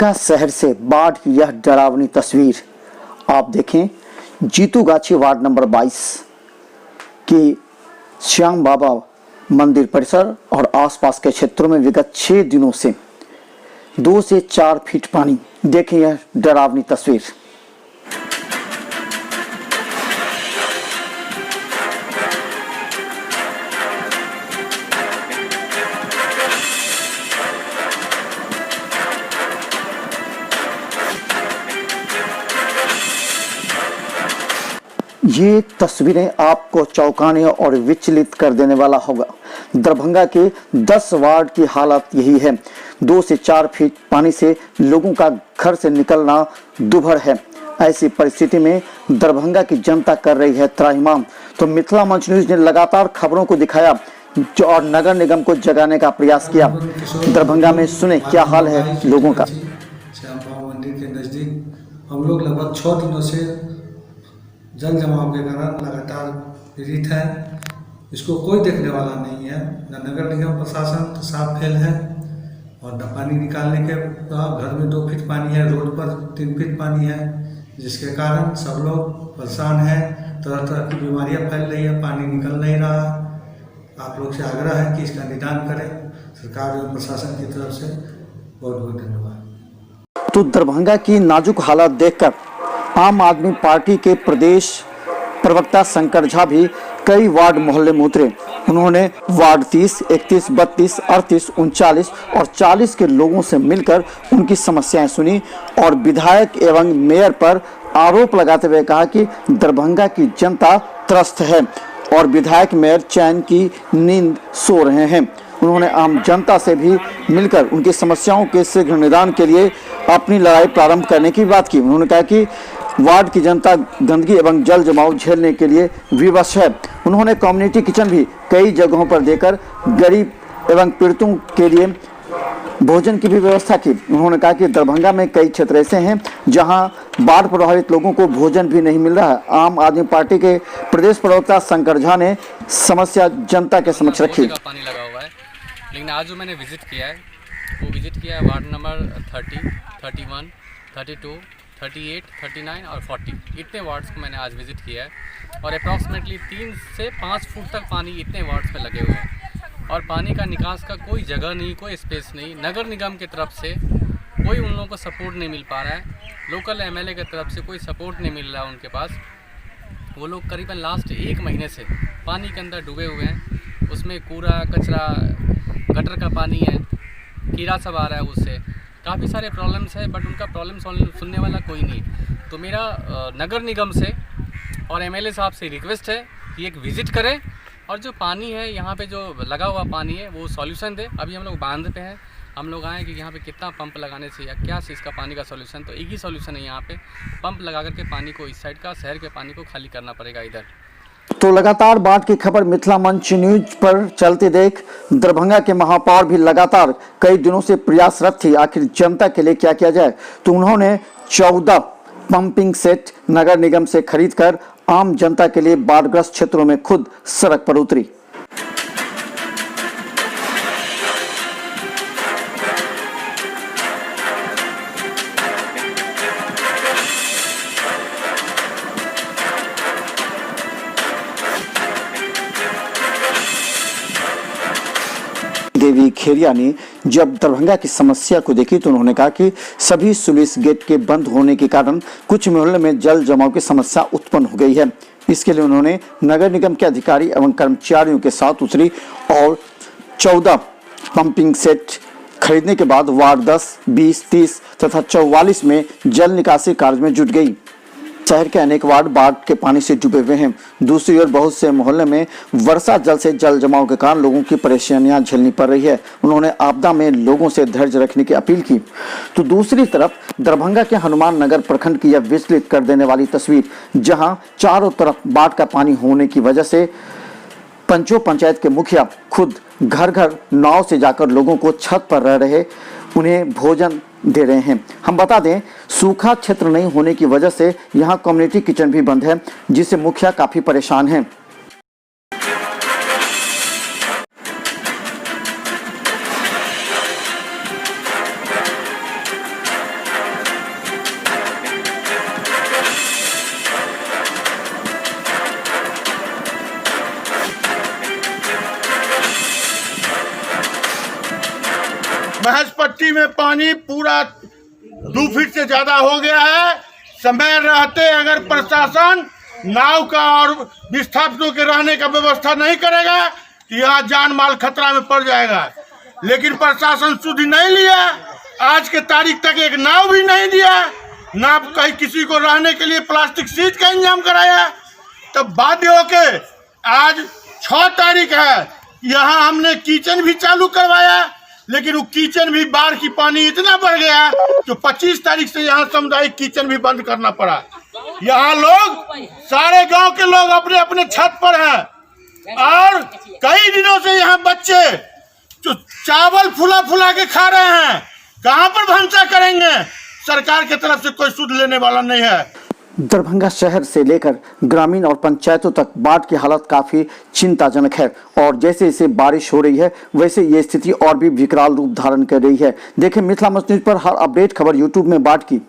का शहर से बाढ़ की यह डरावनी तस्वीर आप देखें। जीतूगाछी वार्ड नंबर 22 की श्याम बाबा मंदिर परिसर और आसपास के क्षेत्रों में विगत 6 दिनों से 2 से 4 फीट पानी। देखें यह डरावनी तस्वीर। ये तस्वीरें आपको चौंकाने और विचलित कर देने वाला होगा। दरभंगा के 10 वार्ड की हालत यही है। 2 से 4 फीट पानी से लोगों का घर से निकलना दुभर है। ऐसी परिस्थिति में दरभंगा की जनता कर रही है त्राहिमाम। तो मिथिला मंच न्यूज ने लगातार खबरों को दिखाया और नगर निगम को जगाने का प्रयास किया। दरभंगा में सुने क्या हाल है लोगों का। श्याम बाबा मंदिर के नजदीक हम लोग लगभग 6 दिनों से जल जमाव के कारण लगातार पीड़ित है। इसको कोई देखने वाला नहीं है, न नगर निगम प्रशासन तो साफ फेल है। और पानी निकालने के बाद घर में 2 फीट पानी है, रोड पर 3 फीट पानी है, जिसके कारण सब लोग परेशान हैं। तरह तरह की बीमारियां फैल रही है, पानी निकल नहीं रहा। आप लोग से आग्रह है कि इसका निदान करें सरकार और प्रशासन की तरफ से। बहुत बहुत धन्यवाद। तो दरभंगा की नाजुक हालत देखकर आम आदमी पार्टी के प्रदेश प्रवक्ता शंकर झा भी कई वार्ड मोहल्ले में उतरे। उन्होंने वार्ड 30, 31, 32, 38, 39 और 40 के लोगों से मिलकर उनकी समस्याएं सुनी और विधायक एवं मेयर पर आरोप लगाते हुए कहा कि दरभंगा की जनता त्रस्त है और विधायक मेयर चैन की नींद सो रहे हैं। उन्होंने आम जनता से भी मिलकर उनकी समस्याओं के शीघ्र निदान के लिए अपनी लड़ाई प्रारंभ करने की बात की। उन्होंने कहा कि वार्ड की जनता गंदगी एवं जल जमाव झेलने के लिए विवश है। उन्होंने कम्युनिटी किचन भी कई जगहों पर देकर गरीब एवं पीड़ितों के लिए भोजन की भी व्यवस्था की। उन्होंने कहा कि दरभंगा में कई क्षेत्र ऐसे हैं जहां बाढ़ प्रभावित लोगों को भोजन भी नहीं मिल रहा है। आम आदमी पार्टी के प्रदेश प्रवक्ता शंकर झा ने समस्या जनता के समक्ष रखी। पानी लगा हुआ है, लेकिन आज जो मैंने विजिट किया है वो विजिट किया है वार्ड नंबर 30, 31, 32, 38, 39 और 40। इतने वार्ड्स को मैंने आज विजिट किया है और अप्रॉक्सीमेटली 3 से 5 फुट तक पानी इतने वार्ड्स में लगे हुए हैं और पानी का निकास का कोई जगह नहीं, कोई स्पेस नहीं। नगर निगम की तरफ से कोई उन लोगों को सपोर्ट नहीं मिल पा रहा है। लोकल एमएलए की तरफ से कोई सपोर्ट नहीं मिल रहा है उनके पास। वो लोग करीबन लास्ट 1 महीने से पानी के अंदर डूबे हुए हैं। उसमें कूड़ा कचरा, गटर का पानी है, कीड़ा सब आ रहा है, उससे काफ़ी सारे प्रॉब्लम्स है, बट उनका प्रॉब्लम सुनने वाला कोई नहीं। तो मेरा नगर निगम से और एमएलए साहब से रिक्वेस्ट है कि एक विज़िट करें और जो पानी है यहाँ पे जो लगा हुआ पानी है वो सॉल्यूशन दे। अभी हम लोग बांध पे हैं, हम लोग आए कि यहाँ पे कितना पंप लगाने से या क्या से इसका पानी का सॉल्यूशन। तो एक ही सॉल्यूशन है, यहाँ पे पंप लगा करके पानी को इस साइड का शहर के पानी को खाली करना पड़ेगा इधर। तो लगातार बाढ़ की खबर मिथिला मंच न्यूज पर चलते देख दरभंगा के महापौर भी लगातार कई दिनों से प्रयासरत थी आखिर जनता के लिए क्या किया जाए। तो उन्होंने 14 पंपिंग सेट नगर निगम से खरीदकर आम जनता के लिए बाढ़ग्रस्त क्षेत्रों में खुद सड़क पर उतरी। देवी खेरिया ने जब दरभंगा की समस्या को देखी तो उन्होंने कहा कि सभी स्लुइस गेट के बंद होने के कारण कुछ मोहल्ले में जल जमाव की समस्या उत्पन्न हो गई है। इसके लिए उन्होंने नगर निगम के अधिकारी एवं कर्मचारियों के साथ उतरी और 14 पंपिंग सेट खरीदने के बाद वार्ड 10, 20, 30 तथा 44 में जल निकासी कार्य में जुट गई। शहर के अनेक वार्ड बाढ़ के पानी से डूबे हुए हैं। दूसरी ओर बहुत से मोहल्ले में वर्षा जल से जल जमाव के कारण लोगों की परेशानियां झेलनी पड़ रही है। उन्होंने आपदा में लोगों से धैर्य रखने की अपील की। तो दूसरी तरफ दरभंगा के हनुमान नगर प्रखंड की यह विचलित कर देने वाली तस्वीर, जहां चारों तरफ बाढ़ का पानी होने की वजह से पंचों पंचायत के मुखिया खुद घर घर नाव से जाकर लोगों को छत पर रह रहे उन्हें भोजन दे रहे हैं। हम बता दें, सूखा क्षेत्र नहीं होने की वजह से यहां कम्युनिटी किचन भी बंद है, जिससे मुखिया काफी परेशान हैं। बस्ती में पानी पूरा 2 फीट से ज्यादा हो गया है। समय रहते अगर प्रशासन नाव का और विस्थापितों के रहने का व्यवस्था नहीं करेगा तो यहाँ जान माल खतरा में पड़ जाएगा। लेकिन प्रशासन सुध नहीं लिया, आज के तारीख तक एक नाव भी नहीं दिया, ना कहीं किसी को रहने के लिए प्लास्टिक सीट का इंतजाम कराया। तब बाध्य होके आज 6 तारीख है, यहाँ हमने किचन भी चालू करवाया, लेकिन वो किचन भी बाढ़ की पानी इतना बढ़ गया तो 25 तारीख से यहाँ सामुदायिक किचन भी बंद करना पड़ा। यहाँ लोग सारे गांव के लोग अपने अपने छत पर हैं और कई दिनों से यहाँ बच्चे जो चावल फुला फुला के खा रहे हैं, कहाँ पर भंसा करेंगे? सरकार की तरफ से कोई सुध लेने वाला नहीं है। दरभंगा शहर से लेकर ग्रामीण और पंचायतों तक बाढ़ की हालत काफी चिंताजनक है और जैसे जैसे बारिश हो रही है वैसे ये स्थिति और भी विकराल रूप धारण कर रही है। देखें मिथिला मस्ट न्यूज पर हर अपडेट खबर यूट्यूब में बाढ़ की।